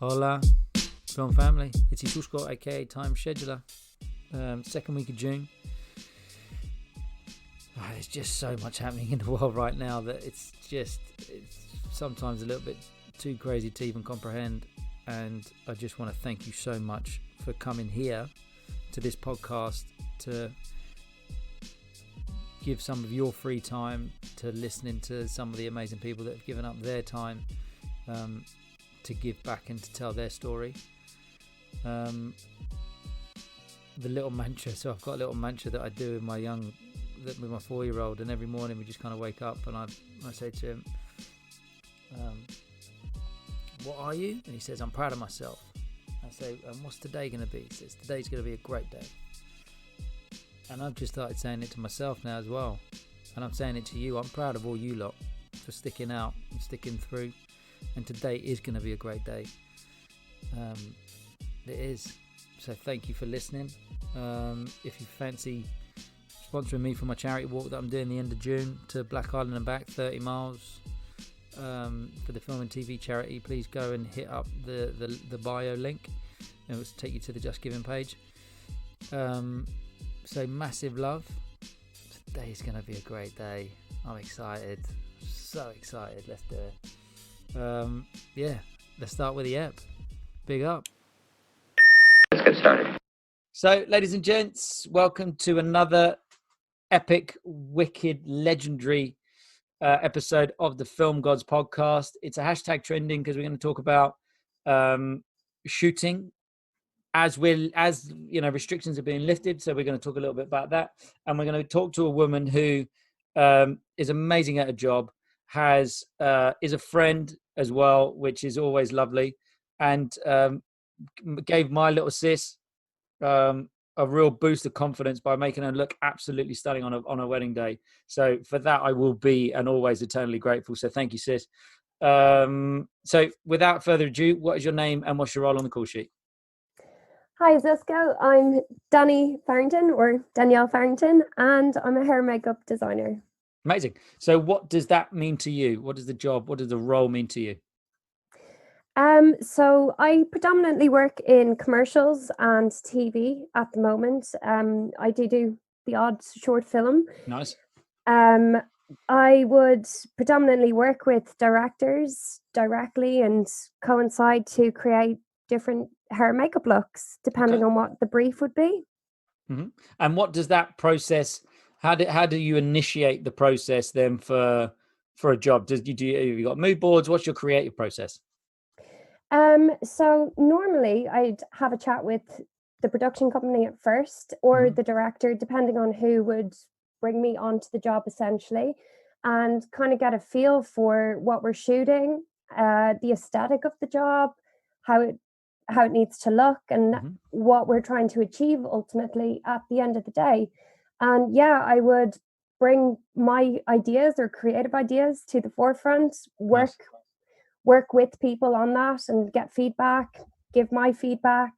Hola, film family. It's Itushko, aka Time Scheduler. Second week of June. There's just so much happening in the world right now that it's sometimes a little bit too crazy to even comprehend. And I just want to thank you so much for coming here to this podcast to give some of your free time to listening to some of the amazing people that have given up their time to give back and to tell their story. The little mantra, so I've got a little mantra that I do with my 4-year-old, and every morning we just kind of wake up and I say to him, what are you? And he says, I'm proud of myself. I say, and what's today going to be? He says, today's going to be a great day. And I've just started saying it to myself now as well, and I'm saying it to you. I'm proud of all you lot for sticking out and sticking through, and today is going to be a great day. It is. So thank you for listening. If you fancy sponsoring me for my charity walk that I'm doing the end of June to Black Island and back, 30 miles for the film and TV charity, please go and hit up the bio link and it will take you to the Just Giving page. So massive love. Today's going to be a great day. I'm excited. So excited. Let's do it. Let's start with the Ep. Big up. Let's get started. So, ladies and gents, welcome to another epic, wicked, legendary episode of the Film Gods podcast. It's a hashtag trending because we're going to talk about shooting as restrictions are being lifted. So we're going to talk a little bit about that, and we're going to talk to a woman who is amazing at her job, is a friend as well, which is always lovely, and gave my little sis a real boost of confidence by making her look absolutely stunning on her wedding day. So for that, I will be and always eternally grateful. So thank you, sis. So without further ado, what is your name and what's your role on the call sheet? Hi, Zisco. I'm Danie Farrington, or Danielle Farrington, and I'm a hair and makeup designer. Amazing. So what does that mean to you? What does the role mean to you? So I predominantly work in commercials and TV at the moment. I do the odd short film. Nice. I would predominantly work with directors directly and coincide to create different hair and makeup looks, depending on what the brief would be. Mm-hmm. And what does that process? How do you initiate the process then for a job? Have you got mood boards? What's your creative process? So normally I'd have a chat with the production company at first, or the director, depending on who would bring me onto the job, essentially, and kind of get a feel for what we're shooting, the aesthetic of the job, how it needs to look, and what we're trying to achieve ultimately at the end of the day. And I would bring my ideas or creative ideas to the forefront, work with people on that and get feedback, give my feedback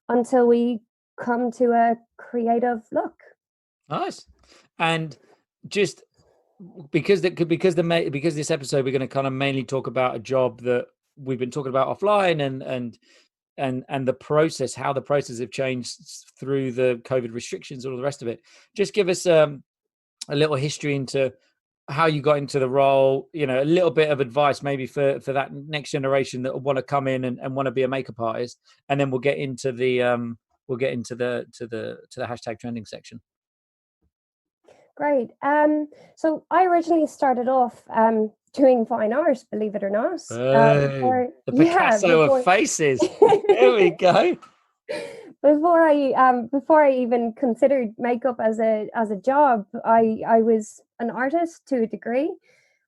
until we come to a creative look. Nice. And just because this episode we're going to kind of mainly talk about a job that we've been talking about offline and the process, how the process have changed through the COVID restrictions, all the rest of it. Just give us a little history into how you got into the role, a little bit of advice maybe for that next generation that want to come in and want to be a makeup artist, and then we'll get into the hashtag trending section. Great. So I originally started off doing fine art, believe it or not. The Picasso of faces. There we go. Before I even considered makeup as a job, I was an artist to a degree,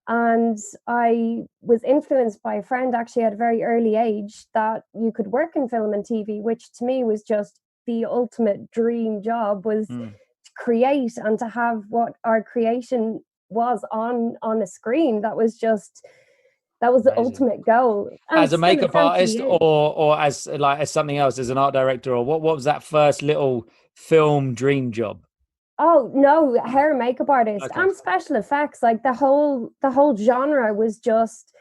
and I was influenced by a friend actually at a very early age that you could work in film and TV, which to me was just the ultimate dream job, was to create and to have what our creation was on a screen. That was the ultimate goal. And as a makeup artist, or as something else, as an art director, or what was that first little film dream job? Oh no, hair and makeup artist. And special effects. Like the whole genre was just,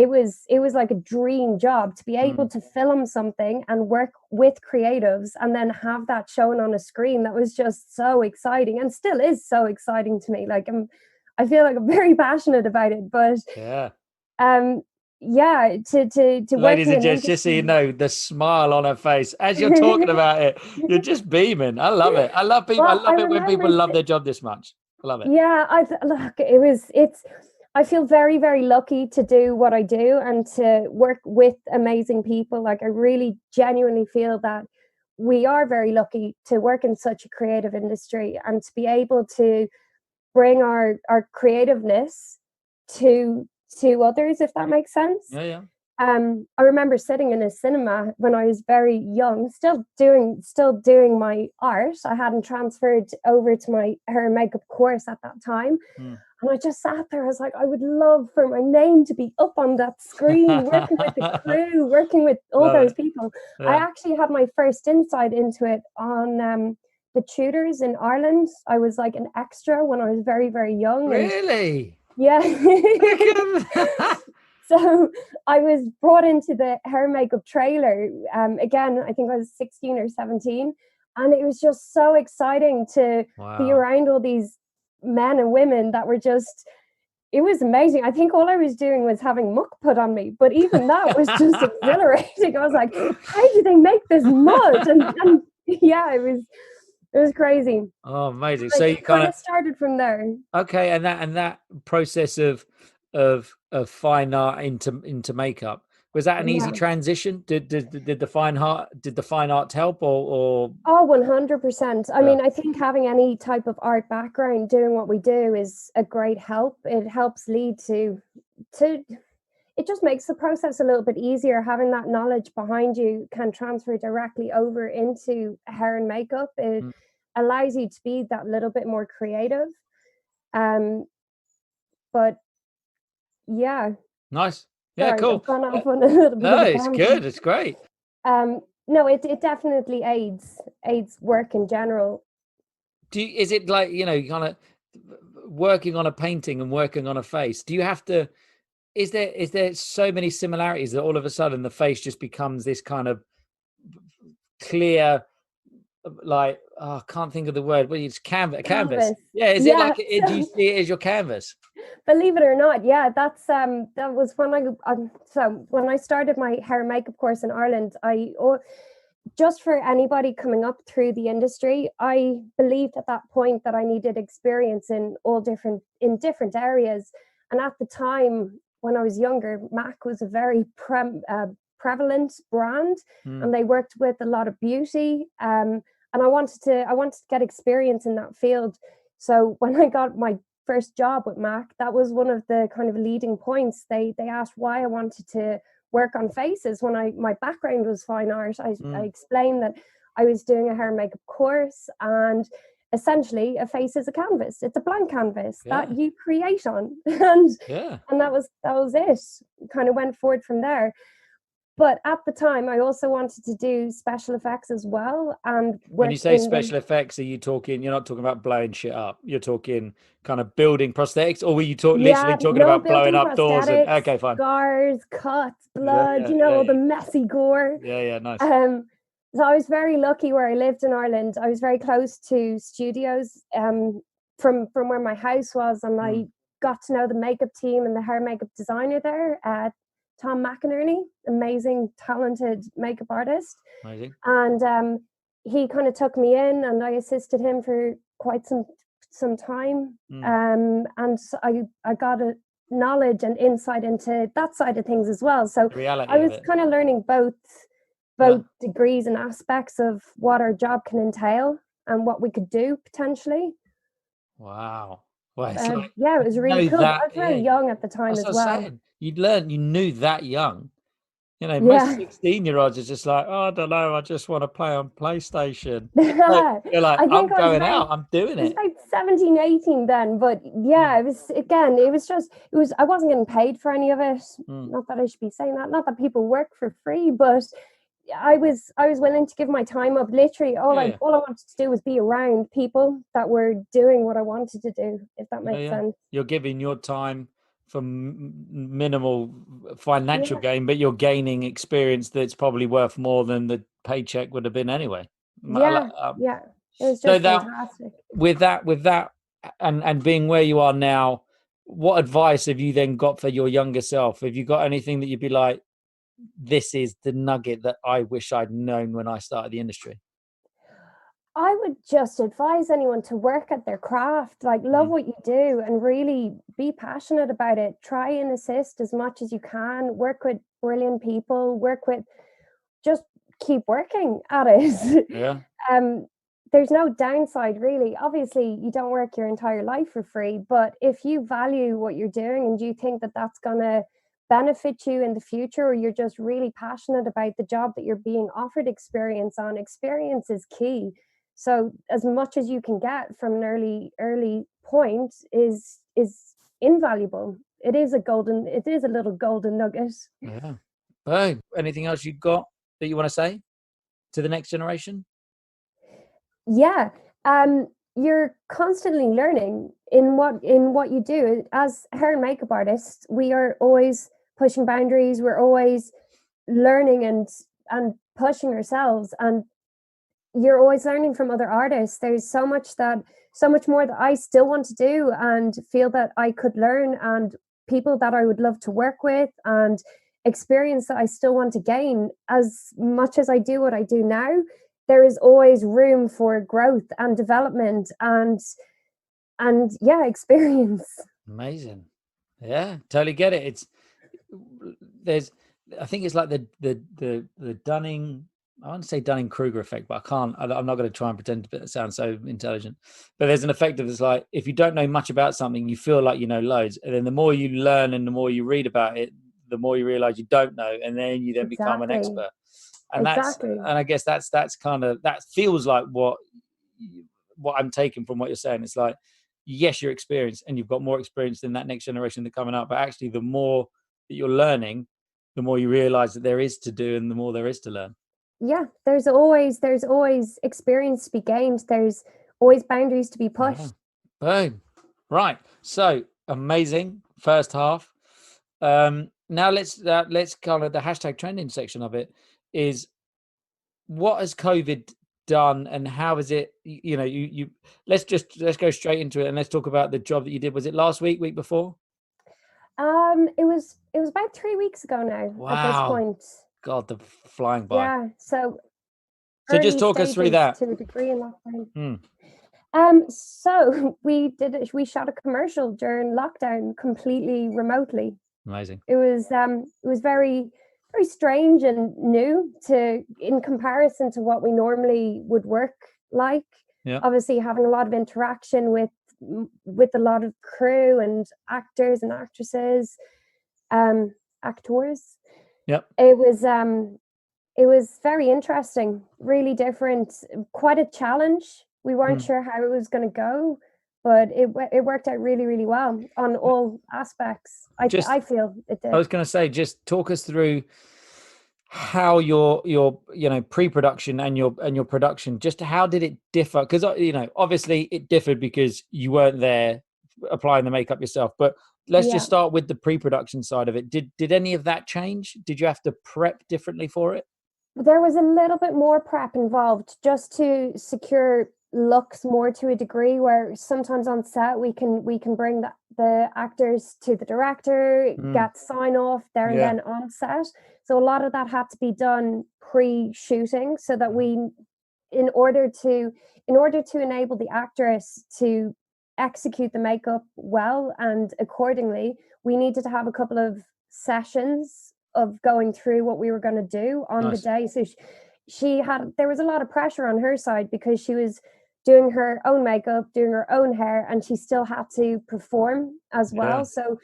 it was like a dream job to be able to film something and work with creatives and then have that shown on a screen. That was just so exciting, and still is so exciting to me. Like I feel like I'm very passionate about it, but Yeah. yeah, to Ladies working and in gents, just so you industry. know, the smile on her face as you're talking about it, you're just beaming. I love it. I love people. I Well, I love it when people remember love their job this much. I love it. yeah, look, it's I feel very, very lucky to do what I do and to work with amazing people. Like I really genuinely feel that we are very lucky to work in such a creative industry and to be able to bring our creativeness to others, if that makes sense. Yeah, yeah. I remember sitting in a cinema when I was very young, still doing my art. I hadn't transferred over to my hair and makeup course at that time. And I just sat there. I was like, I would love for my name to be up on that screen, working with the crew, working with all Love those it. people. I Yeah. actually had my first insight into it on the Tudors in Ireland. I was like an extra when I was very, very young. And Really? yeah. Look at So I was brought into the hair and makeup trailer. Again, I think I was 16 or 17. And it was just so exciting to be Wow. around all these men and women that were just, it was amazing. I think all I was doing was having muck put on me, but even that was just exhilarating. I was like, how do they make this mud? And yeah, it was crazy. Oh, amazing. Like So you it kind kind of of started from there. okay, and that process of fine art into makeup, was that an easy Yeah. transition? Did the fine art help or Oh, 100%. I yeah. mean, I think having any type of art background, doing what we do is a great help. It helps lead to it just makes the process a little bit easier. Having that knowledge behind you can transfer directly over into hair and makeup. It Mm. allows you to be that little bit more creative. Um, but yeah, Nice? Yeah, sorry, cool. I've gone off on a little bit No, of a it's good. tangent. It's great. No, it definitely aids work in general. Is it like, kind of working on a painting and working on a face? Do you have to, is there so many similarities that all of a sudden the face just becomes this kind of clear, like, oh, I can't think of the word, but it's canvas. Canvas. Yeah, is it Yeah. like, do you see it as your canvas? Believe it or not, yeah, that was when so when I started my hair and makeup course in Ireland, just for anybody coming up through the industry, I believed at that point that I needed experience in different areas. And at the time when I was younger, MAC was a very prevalent brand, and they worked with a lot of beauty. And I wanted to get experience in that field. So when I got my first job with MAC, that was one of the kind of leading points. They asked why I wanted to work on faces when my background was fine art. I explained that I was doing a hair and makeup course, and essentially a face is a canvas. It's a blank canvas that you create on. and Yeah. and that was it. Kind of went forward from there. But at the time I also wanted to do special effects as well and When work you say in the special effects, you're not talking about blowing shit up. You're talking kind of building prosthetics, or were you literally yeah, talking no about blowing building up doors and prosthetics, okay, fine. scars, cuts, Yeah, blood, yeah, all yeah, the messy gore. yeah, yeah, nice. So I was very lucky where I lived in Ireland. I was very close to studios from where my house was, and I got to know the makeup team and the hair makeup designer there, Tom McInerney, amazing, talented makeup artist. Amazing. And he kind of took me in, and I assisted him for quite some time. And so I got a knowledge and insight into that side of things as well. So The reality I of was it. kind of learning both degrees and aspects of what our job can entail and what we could do potentially. Wow. Well, it's Yeah, it was really cool. But I was very young at the time that's as what I'm well. saying. You knew that young. Most Yeah. 16-year-olds are just like, oh, I don't know, I just want to play on PlayStation. You're like, I I'm think going out, I'm doing I was it. about 17, 18 then, but yeah, it was I wasn't getting paid for any of it. Not that I should be saying that, not that people work for free, but I was willing to give my time up. Literally all I wanted to do was be around people that were doing what I wanted to do, if that makes sense. You're giving your time for minimal financial Yeah. gain, but you're gaining experience that's probably worth more than the paycheck would have been anyway. Yeah. Yeah. It was So just that fantastic. with that and being where you are now, what advice have you then got for your younger self? Have you got anything that you'd be like, this is the nugget that I wish I'd known when I started the industry? I would just advise anyone to work at their craft, like love what you do and really be passionate about it. Try and assist as much as you can, work with brilliant people, just keep working at it. Yeah. um, there's no downside really. Obviously, you don't work your entire life for free, but if you value what you're doing and you think that that's going to benefit you in the future, or you're just really passionate about the job that you're being offered experience on, experience is key. So as much as you can get from an early point is invaluable. It is a little golden nugget. Yeah. Boom. Anything else you've got that you want to say to the next generation? Yeah. You're constantly learning in what you do. As hair and makeup artists, we are always pushing boundaries. We're always learning and pushing ourselves. And you're always learning from other artists. There's so much more that I still want to do and feel that I could learn, and people that I would love to work with, and experience that I still want to gain. As much as I do what I do now, there is always room for growth and development and yeah, experience. Amazing. Yeah, totally get it. There's I think it's like the Dunning, I want to say Dunning-Kruger effect, but I'm not going to try and pretend to sound so intelligent. But there's an effect of it's like, if you don't know much about something, you feel like you know loads. And then the more you learn and the more you read about it, the more you realize you don't know. And then you then become an Exactly. expert. And Exactly. I guess that's kind of, that feels like what I'm taking from what you're saying. It's like, yes, you're experienced and you've got more experience than that next generation that coming up. But actually, the more that you're learning, the more you realize that there is to do and the more there is to learn. Yeah, there's always experience to be gained. There's always boundaries to be pushed. Boom. Right. So amazing first half. Now let's kind of the hashtag trending section of it is, what has COVID done and how is it, you let's go straight into it and let's talk about the job that you did. Was it last week before? It was about 3 weeks ago now. Wow. At this point. God, the flying by. Yeah. So Just early talk us through stages that. to a degree in lockdown. Hmm. So we shot a commercial during lockdown completely remotely. Amazing. It was very, very strange and new in comparison to what we normally would work like. Yeah. Obviously having a lot of interaction with a lot of crew and actors and actresses, actors. Yep. It was very interesting, really different, quite a challenge. We weren't sure how it was going to go, but it worked out really, really well on all aspects. I feel it did. I was going to say, just talk us through how your pre-production and your production, just how did it differ? Because obviously it differed because you weren't there applying the makeup yourself, but let's just start with the pre-production side of it. Did any of that change? Did you have to prep differently for it? There was a little bit more prep involved just to secure looks more to a degree, where sometimes on set we can bring the actors to the director, get sign off there and then on set. So a lot of that had to be done pre-shooting, so that in order to enable the actress to execute the makeup well and accordingly, we needed to have a couple of sessions of going through what we were going to do on the day. So there was a lot of pressure on her side because she was doing her own makeup, doing her own hair, and she still had to perform as well. So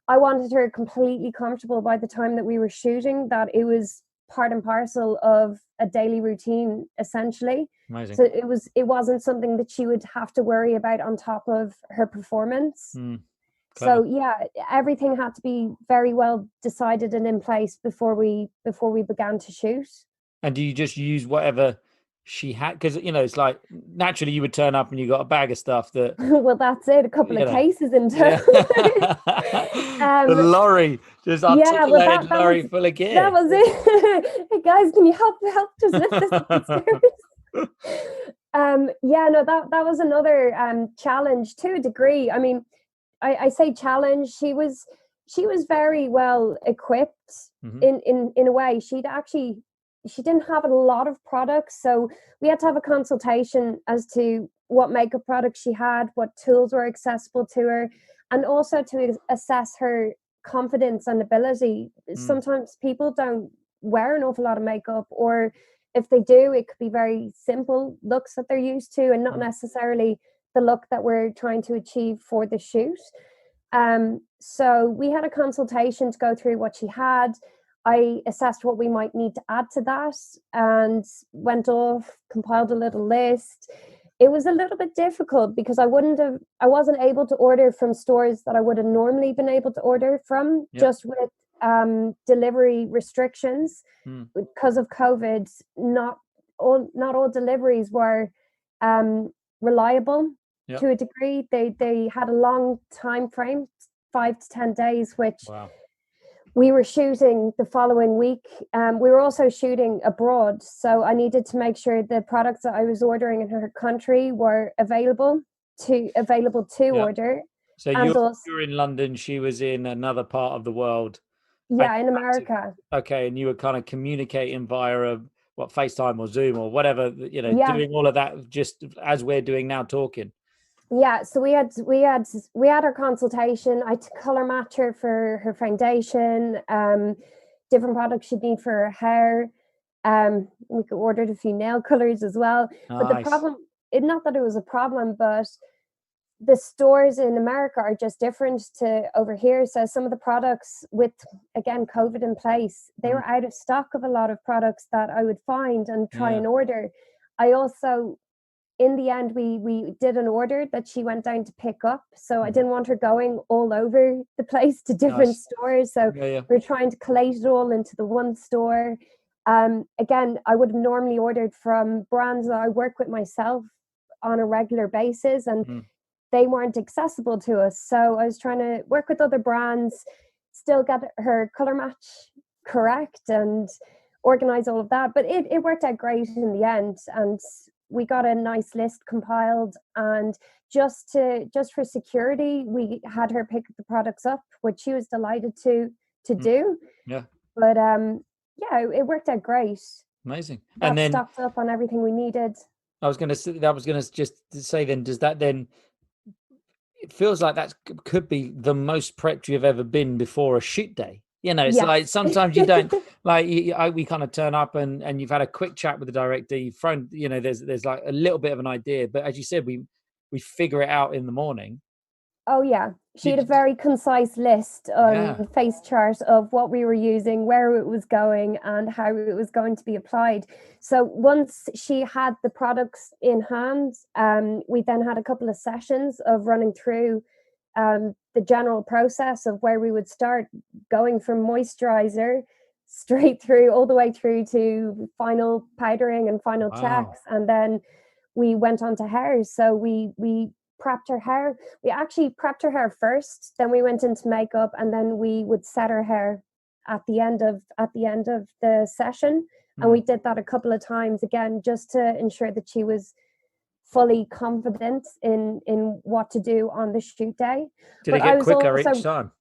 I wanted her completely comfortable by the time that we were shooting, that it was part and parcel of a daily routine, essentially. Amazing. So it wasn't something that she would have to worry about on top of her performance. So yeah, everything had to be very well decided and in place before we began to shoot. And do you just use whatever she had, because it's like naturally you would turn up and you got a bag of stuff that Well, that's it. A couple of cases in yeah. total. The lorry, just Yeah, well, articulated lorry full of that gear. was it. Hey guys, can you help just lift this up the stairs? Yeah, no, that was another challenge to a degree. I mean, I say challenge. She was very well equipped in a way. She didn't have a lot of products, so we had to have a consultation as to what makeup products she had, what tools were accessible to her, and also to assess her confidence and ability. Sometimes people don't wear an awful lot of makeup, or if they do, it could be very simple looks that they're used to and not necessarily the look that we're trying to achieve for the shoot. So we had a consultation to go through what she had. I assessed what we might need to add to that and went off, compiled a little list. It was a little bit difficult because I wasn't able to order from stores that I would have normally been able to order from, just with delivery restrictions because of COVID. Not all deliveries were reliable to a degree. They had a long time frame, 5 to 10 days, which we were shooting the following week. We were also shooting abroad, so I needed to make sure the products that I was ordering in her country were available to order. So you're in London, she was in another part of the world. Yeah, in America. Okay, and you were kind of communicating via FaceTime or Zoom or whatever, doing all of that just as we're doing now, talking. Yeah, so we had our consultation. I had to color match her for her foundation, different products she'd need for her hair. We ordered a few nail colors as well. Nice. But the problem, not that it was a problem, but the stores in America are just different to over here. So some of the products, with again COVID in place, they were out of stock of a lot of products that I would find and try and order. I also, in the end, we did an order that she went down to pick up. So I didn't want her going all over the place to different stores. So we're trying to collate it all into the one store. Again, I would have normally ordered from brands that I work with myself on a regular basis, and they weren't accessible to us. So I was trying to work with other brands, still get her color match correct and organize all of that. But it worked out great in the end. And we got a nice list compiled, and just for security, we had her pick the products up, which she was delighted to do. Yeah. But it worked out great. Amazing. And then stocked up on everything we needed. I was going to just say then, does that then? It feels like that could be the most prepped you've ever been before a shoot day. It's like sometimes you don't we kind of turn up and you've had a quick chat with the director. You've thrown, there's like a little bit of an idea, but as you said, we figure it out in the morning. Oh yeah, she had a very concise list on the face chart of what we were using, where it was going, and how it was going to be applied. So once she had the products in hand, we then had a couple of sessions of running through the general process of where we would start, going from moisturizer straight through all the way through to final powdering and final checks, and then we went on to hair. So we prepped her hair. We actually prepped her hair first, then we went into makeup, and then we would set her hair at the end of the session. And we did that a couple of times, again, just to ensure that she was fully confident in what to do on the shoot day. Did it get quicker each time?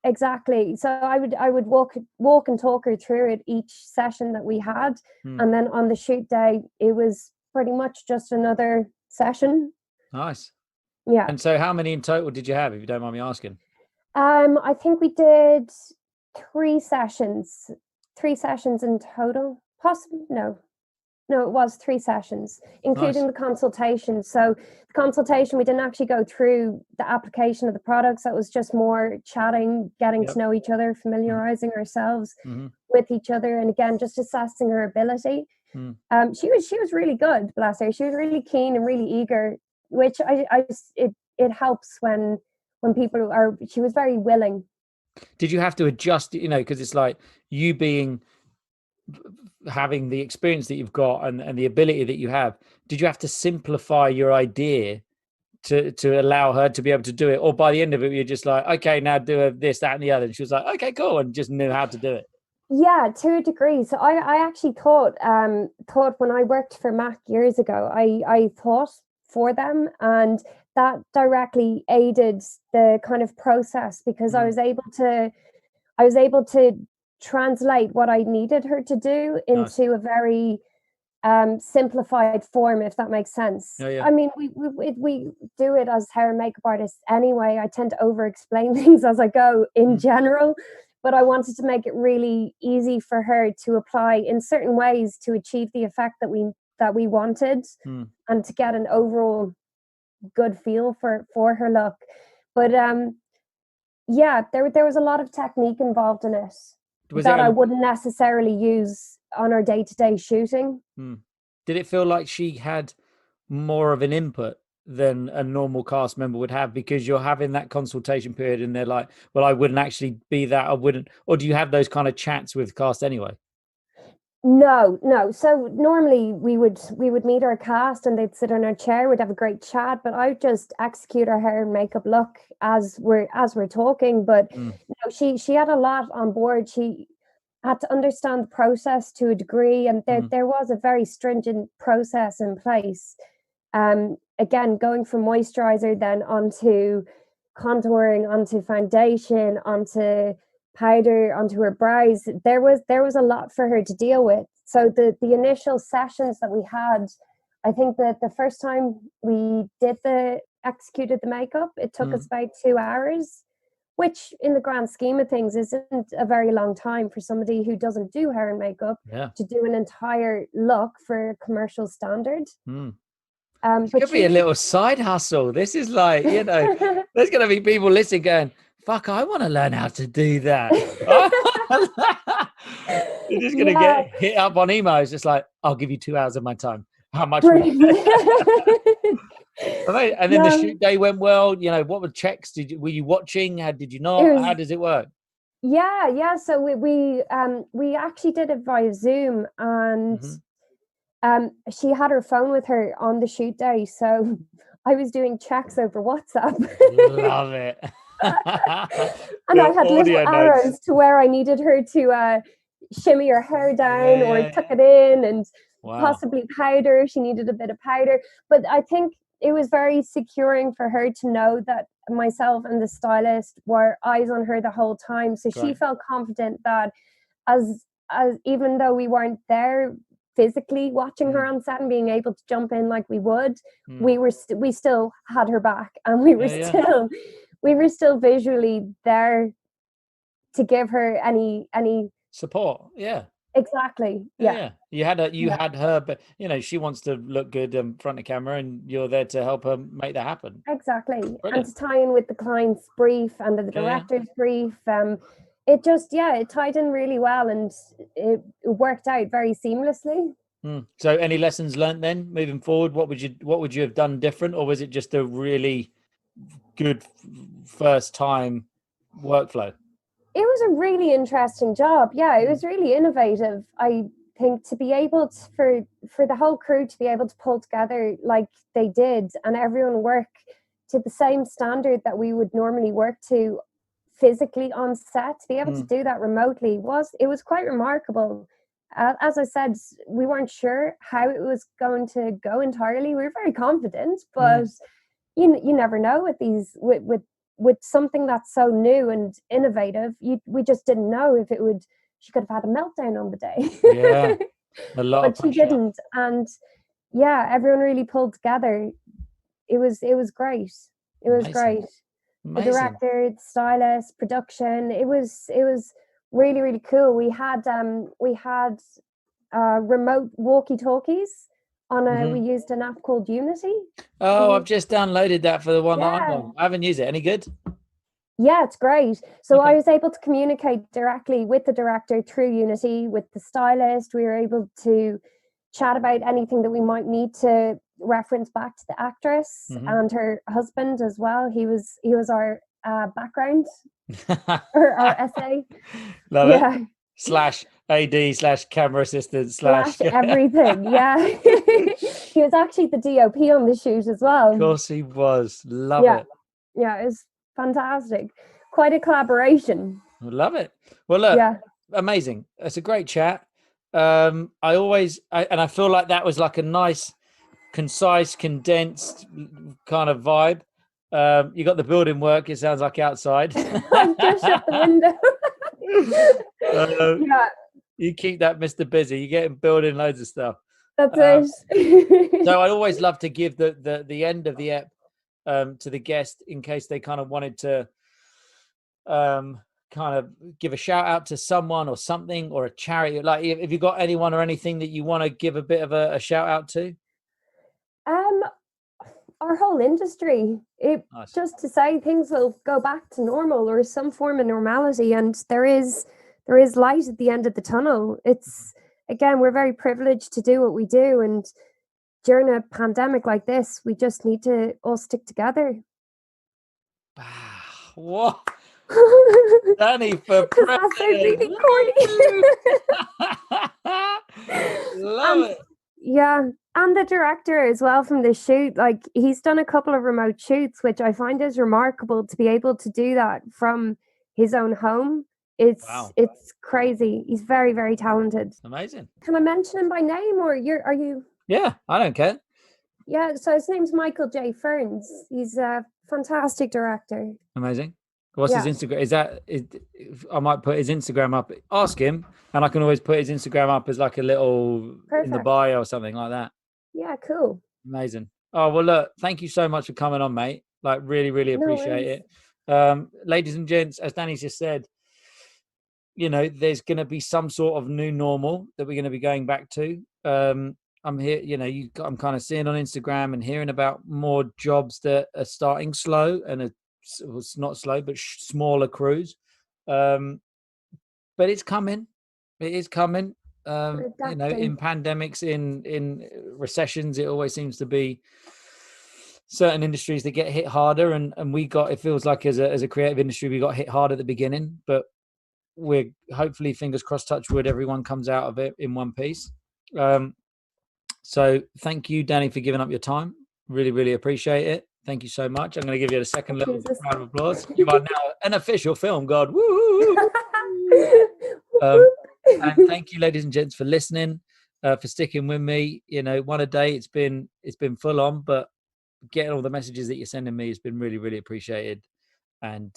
Exactly. So I would walk and talk her through it each session that we had. And then on the shoot day, it was pretty much just another session. Nice. Yeah. And so how many in total did you have, if you don't mind me asking? I think we did 3 sessions in total. Possibly, no, it was 3 sessions, including the consultation. So the consultation, we didn't actually go through the application of the products. That was just more chatting, getting to know each other, familiarizing ourselves with each other, and again, just assessing her ability. She was really good, bless her. She was really keen and really eager, which it helps when people are. She was very willing. Did you have to adjust, because it's like you being having the experience that you've got and the ability that you have, did you have to simplify your idea to allow her to be able to do it? Or by the end of it, you're just like, okay, now do this, that, and the other. And she was like, okay, cool. And just knew how to do it. Yeah, to a degree. So I actually thought when I worked for Mac years ago, I thought for them, and that directly aided the kind of process, because I was able to translate what I needed her to do into a very simplified form, if that makes sense. Yeah. I mean, we do it as hair and makeup artists anyway. I tend to over explain things as I go in general, but I wanted to make it really easy for her to apply in certain ways to achieve the effect that we wanted, and to get an overall good feel for her look. But yeah, there was a lot of technique involved in it that I wouldn't necessarily use on our day-to-day shooting. Did it feel like she had more of an input than a normal cast member would have, because you're having that consultation period and they're like, well, I wouldn't actually be that, I wouldn't, or do you have those kind of chats with cast anyway? No. So normally we would meet our cast and they'd sit on our chair, we'd have a great chat, but I just execute our hair and makeup look as we're talking. But you know, she had a lot on board. She had to understand the process to a degree, and there was a very stringent process in place. Again, going from moisturizer then onto contouring, onto foundation, onto powder, onto her brows. There was a lot for her to deal with. So the initial sessions that we had, I think that the first time we executed the makeup, it took us about 2 hours, which in the grand scheme of things isn't a very long time for somebody who doesn't do hair and makeup to do an entire look for commercial standard. It could be a little side hustle. This is like, you know, there's going to be people listening going, fuck, I want to learn how to do that. You're just going to get hit up on emails. Just like, I'll give you 2 hours of my time. How much? And then the shoot day went well. You know, what were checks? Were you watching? Did you not? How does it work? Yeah. So we actually did it via Zoom, and she had her phone with her on the shoot day. So I was doing checks over WhatsApp. Love it. And I had little arrows to where I needed her to shimmy her hair down or tuck it in, and possibly powder. She needed a bit of powder. But I think it was very securing for her to know that myself and the stylist were eyes on her the whole time. So she felt confident that as even though we weren't there physically watching her on set and being able to jump in like we would, we still had her back, and we were still visually there to give her any support. Exactly. You had her, but you know, she wants to look good in front of camera, and you're there to help her make that happen. Exactly. Brilliant. And to tie in with the client's brief and the director's brief, it just it tied in really well, and it worked out very seamlessly. So any lessons learned then moving forward? What would you have done different, or was it just a really good first time workflow? It was a really interesting job. It was really innovative. I think to be able to, for the whole crew to be able to pull together like they did, and everyone work to the same standard that we would normally work to physically on set, to be able to do that remotely was quite remarkable. As I said, we weren't sure how it was going to go entirely. We were very confident, but you never know with these with something that's so new and innovative. We just didn't know if it would. She could have had a meltdown on the day. A lot, but she didn't. And everyone really pulled together. It was great. It was great. The director, the stylist, production. It was really, really cool. We had remote walkie-talkies on we used an app called Unity. I've just downloaded that for the one that I'm on. I haven't used it. Any good? Yeah, it's great. So I was able to communicate directly with the director through Unity, with the stylist. We were able to chat about anything that we might need to reference back to the actress and her husband as well. He was our background or our essay. Love it. AD/camera assistant Slash everything. Yeah. He was actually the DOP on the shoot as well. Of course he was. Love Yeah. it. Yeah, it was fantastic. Quite a collaboration. Love it. Well, look, Yeah. amazing. It's a great chat. I feel like that was like a nice, concise, condensed kind of vibe. You got the building work. It sounds like outside. I've just shut the window. Yeah, You keep that Mr. Busy. You get him building loads of stuff. that's it. So I always love to give the end of the ep to the guest in case they kind of wanted to kind of give a shout out to someone or something or a charity. Like, if you got anyone or anything that you want to give a bit of a shout out to. Our whole industry. Nice. Just to say things will go back to normal or some form of normality, and there is light at the end of the tunnel. It's, again, we're very privileged to do what we do, and during a pandemic like this, we just need to all stick together. What? Danie for That's really corny. Love it. Yeah, and the director as well from the shoot, like, he's done a couple of remote shoots, which I find is remarkable to be able to do that from his own home. It's crazy. He's very, very talented. Amazing. Can I mention him by name, or are you? Yeah, I don't care. Yeah, so his name's Michael J. Ferns. He's a fantastic director. Amazing. What's his Instagram? I might put his Instagram up. Ask him, and I can always put his Instagram up as like a little in the bio or something like that. Yeah, cool. Amazing. Oh, well, look, thank you so much for coming on, mate. Like, really, really appreciate it. Ladies and gents, as Danie's just said, you know, there's going to be some sort of new normal that we're going to be going back to. I'm here, you know, I'm kind of seeing on Instagram and hearing about more jobs that are starting slow and it's not slow, but smaller crews. But it's coming. It is coming. You know, in pandemics, in recessions, it always seems to be certain industries that get hit harder, and it feels like as a creative industry, we got hit hard at the beginning, but we're hopefully, fingers crossed, touch wood, everyone comes out of it in one piece. So thank you, Danie, for giving up your time. Really, really appreciate it. Thank you so much. I'm going to give you a second little round of applause. You are now an official film god. Woo! And thank you, ladies and gents, for listening, for sticking with me. You know, one a day. It's been full on, but getting all the messages that you're sending me has been really, really appreciated. And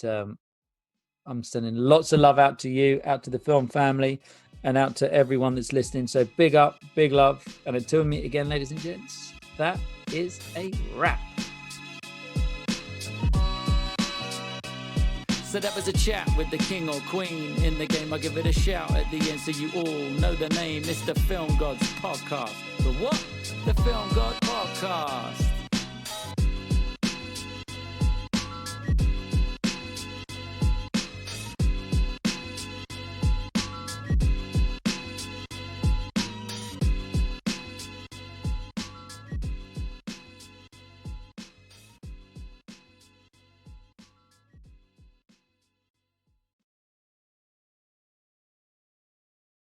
I'm sending lots of love out to you, out to the film family, and out to everyone that's listening. So big up, big love. And until we meet again, ladies and gents, that is a wrap. So that was a chat with the king or queen in the game. I'll give it a shout at the end so you all know the name. It's the Film Gods Podcast. The what? The Film God Podcast.